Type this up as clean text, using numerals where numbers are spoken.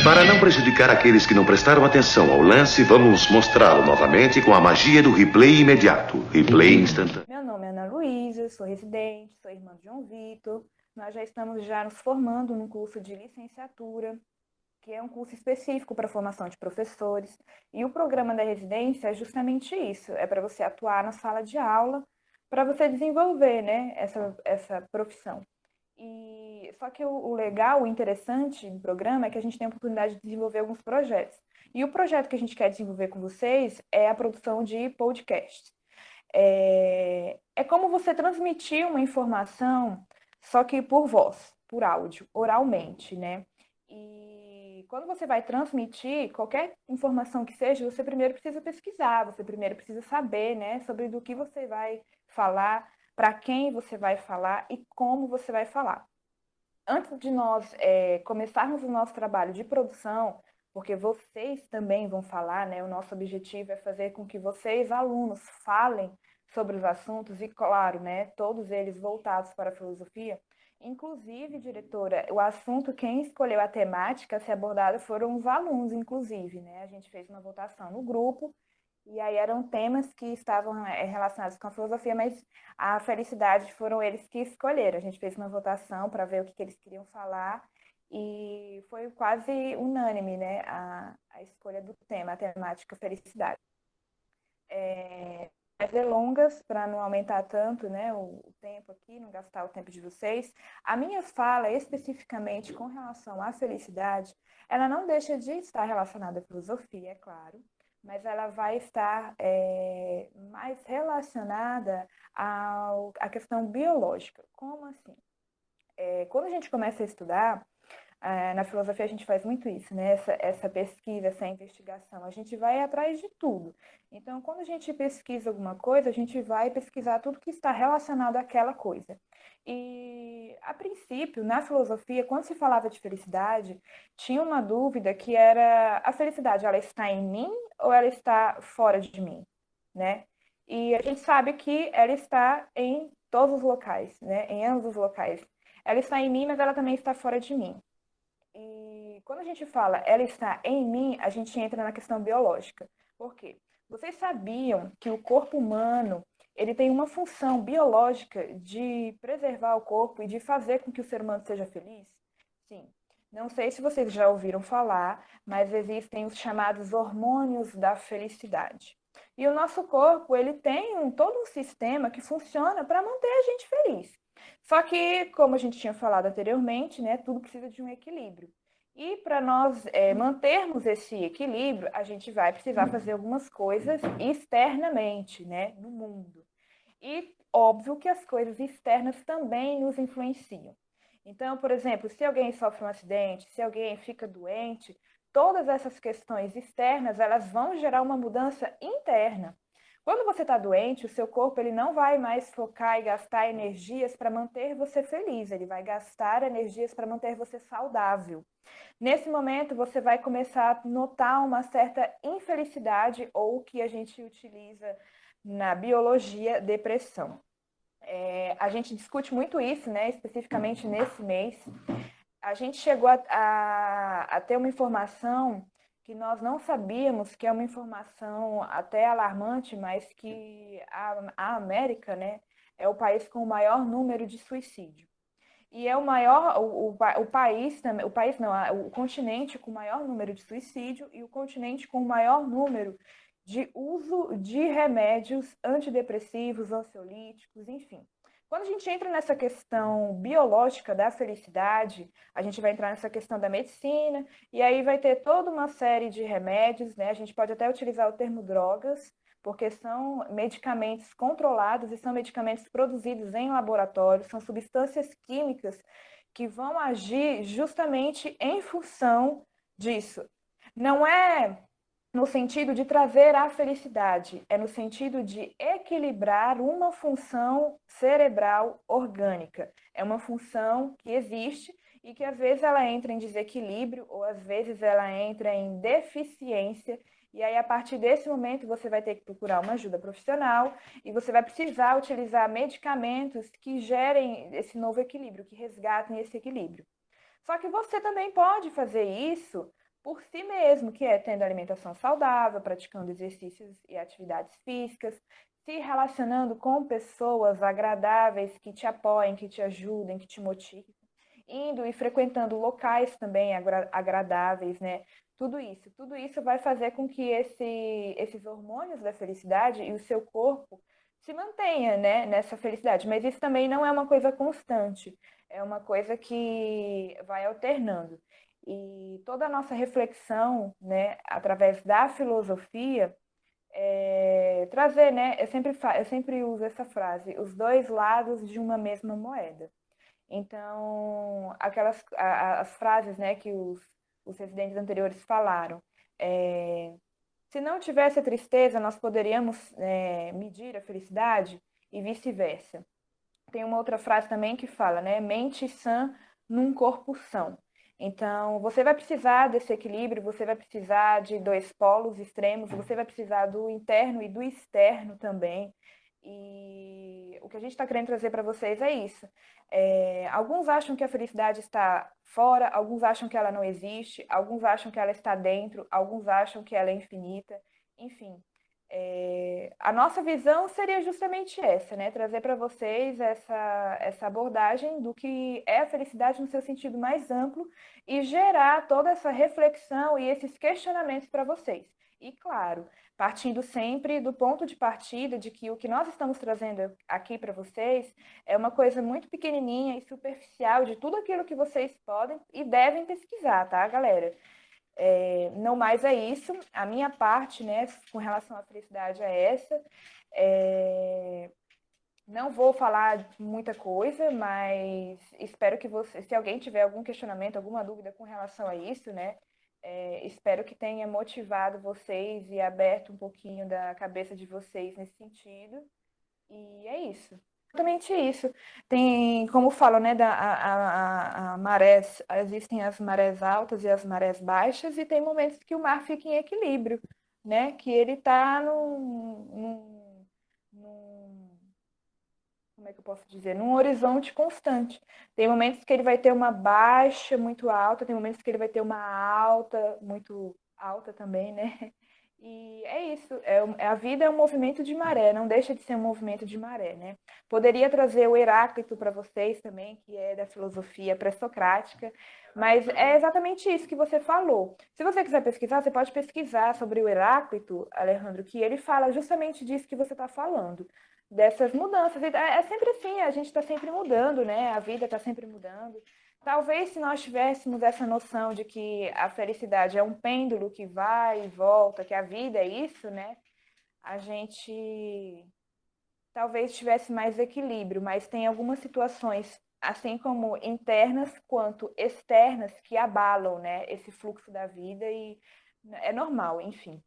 Para não prejudicar aqueles que não prestaram atenção ao lance, vamos mostrá-lo novamente com a magia do replay imediato. Replay instantâneo. Meu nome é Ana Luísa, sou residente, sou irmã de João Vitor. Nós já estamos nos formando num curso de licenciatura, que é um curso específico para a formação de professores. E o programa da residência é justamente isso, é para você atuar na sala de aula, para você desenvolver, né, essa profissão. Só que o legal, o interessante do programa é que a gente tem a oportunidade de desenvolver alguns projetos. E o projeto que a gente quer desenvolver com vocês é a produção de podcasts. É como você transmitir uma informação, só que por voz, por áudio, oralmente, né? E quando você vai transmitir qualquer informação que seja, você primeiro precisa pesquisar, você primeiro precisa saber, né, sobre do que você vai falar, para quem você vai falar e como você vai falar. Antes de nós começarmos o nosso trabalho de produção, porque vocês também vão falar, né? O nosso objetivo é fazer com que vocês, alunos, falem sobre os assuntos e, claro, né, todos eles voltados para a filosofia. Inclusive, diretora, o assunto, quem escolheu a temática a ser abordada foram os alunos, inclusive, né? A gente fez uma votação no grupo e aí eram temas que estavam relacionados com a filosofia, mas a felicidade foram eles que escolheram. A gente fez uma votação para ver o que eles queriam falar e foi quase unânime, né, a escolha do tema, a temática felicidade. As delongas, para não aumentar tanto, né, o tempo aqui, não gastar o tempo de vocês, a minha fala especificamente com relação à felicidade, ela não deixa de estar relacionada à filosofia, é claro, mas ela vai estar mais relacionada à questão biológica. Como assim? Quando a gente começa a estudar, na filosofia a gente faz muito isso, né? Essa pesquisa, essa investigação, a gente vai atrás de tudo. Então, quando a gente pesquisa alguma coisa, a gente vai pesquisar tudo que está relacionado àquela coisa. E, a princípio, na filosofia, quando se falava de felicidade, tinha uma dúvida que era: a felicidade, ela está em mim ou ela está fora de mim, né? E a gente sabe que ela está em todos os locais, né? Em ambos os locais. Ela está em mim, mas ela também está fora de mim. E quando a gente fala ela está em mim, a gente entra na questão biológica. Por quê? Vocês sabiam que o corpo humano ele tem uma função biológica de preservar o corpo e de fazer com que o ser humano seja feliz? Sim. Não sei se vocês já ouviram falar, mas existem os chamados hormônios da felicidade. E o nosso corpo ele tem todo um sistema que funciona para manter a gente feliz. Só que, como a gente tinha falado anteriormente, né, tudo precisa de um equilíbrio. E para nós mantermos esse equilíbrio, a gente vai precisar fazer algumas coisas externamente, né, no mundo. E óbvio que as coisas externas também nos influenciam. Então, por exemplo, se alguém sofre um acidente, se alguém fica doente, todas essas questões externas, elas vão gerar uma mudança interna. Quando você está doente, o seu corpo ele não vai mais focar e gastar energias para manter você feliz, ele vai gastar energias para manter você saudável. Nesse momento, você vai começar a notar uma certa infelicidade, ou o que a gente utiliza na biologia, depressão. A gente discute muito isso, né, especificamente nesse mês. A gente chegou a ter uma informação que nós não sabíamos, que é uma informação até alarmante, mas que a América, né, é o país com o maior número de suicídio. E é o maior, o país também, o país não, o continente com o maior número de suicídio e o continente com o maior número de uso de remédios antidepressivos, ansiolíticos, enfim. Quando a gente entra nessa questão biológica da felicidade, a gente vai entrar nessa questão da medicina, e aí vai ter toda uma série de remédios, né? A gente pode até utilizar o termo drogas, porque são medicamentos controlados e são medicamentos produzidos em laboratório, são substâncias químicas que vão agir justamente em função disso. Não é no sentido de trazer a felicidade, é no sentido de equilibrar uma função cerebral orgânica. É uma função que existe e que às vezes ela entra em desequilíbrio ou às vezes ela entra em deficiência. E aí, a partir desse momento, você vai ter que procurar uma ajuda profissional e você vai precisar utilizar medicamentos que gerem esse novo equilíbrio, que resgatem esse equilíbrio. Só que você também pode fazer isso por si mesmo, que é tendo alimentação saudável, praticando exercícios e atividades físicas, se relacionando com pessoas agradáveis que te apoiem, que te ajudem, que te motivem, indo e frequentando locais também agradáveis, né? Tudo isso vai fazer com que esses hormônios da felicidade e o seu corpo se mantenha, né, nessa felicidade. Mas isso também não é uma coisa constante, é uma coisa que vai alternando. E toda a nossa reflexão, né, através da filosofia, trazer, né, eu sempre uso essa frase, os dois lados de uma mesma moeda. Então, as frases, né, que os residentes anteriores falaram, se não tivesse a tristeza, nós poderíamos medir a felicidade e vice-versa. Tem uma outra frase também que fala, né, mente sã num corpo são. Então, você vai precisar desse equilíbrio, você vai precisar de dois polos extremos, você vai precisar do interno e do externo também. E o que a gente está querendo trazer para vocês é isso. Alguns acham que a felicidade está fora, alguns acham que ela não existe, alguns acham que ela está dentro, alguns acham que ela é infinita. Enfim, a nossa visão seria justamente essa, né? Trazer para vocês essa abordagem do que é a felicidade no seu sentido mais amplo e gerar toda essa reflexão e esses questionamentos para vocês. E, claro, partindo sempre do ponto de partida de que o que nós estamos trazendo aqui para vocês é uma coisa muito pequenininha e superficial de tudo aquilo que vocês podem e devem pesquisar, tá, galera? Não mais é isso. A minha parte, né, com relação à felicidade é essa. Não vou falar muita coisa, mas espero que você, se alguém tiver algum questionamento, alguma dúvida com relação a isso, né, espero que tenha motivado vocês e aberto um pouquinho da cabeça de vocês nesse sentido. E é isso. Exatamente isso. Tem, como falam, né, a marés, existem as marés altas e as marés baixas, e tem momentos que o mar fica em equilíbrio, né? Que ele está como é que eu posso dizer? Num horizonte constante. Tem momentos que ele vai ter uma baixa muito alta, tem momentos que ele vai ter uma alta muito alta também, né? E é isso, a vida é um movimento de maré, não deixa de ser um movimento de maré, né? Poderia trazer o Heráclito para vocês também, que é da filosofia pré-socrática, mas é exatamente isso que você falou. Se você quiser pesquisar, você pode pesquisar sobre o Heráclito, Alejandro, que ele fala justamente disso que você está falando, dessas mudanças. É sempre assim, a gente está sempre mudando, né? A vida está sempre mudando. Talvez se nós tivéssemos essa noção de que a felicidade é um pêndulo que vai e volta, que a vida é isso, né? A gente talvez tivesse mais equilíbrio, mas tem algumas situações, assim como internas quanto externas, que abalam, né, esse fluxo da vida e é normal, enfim.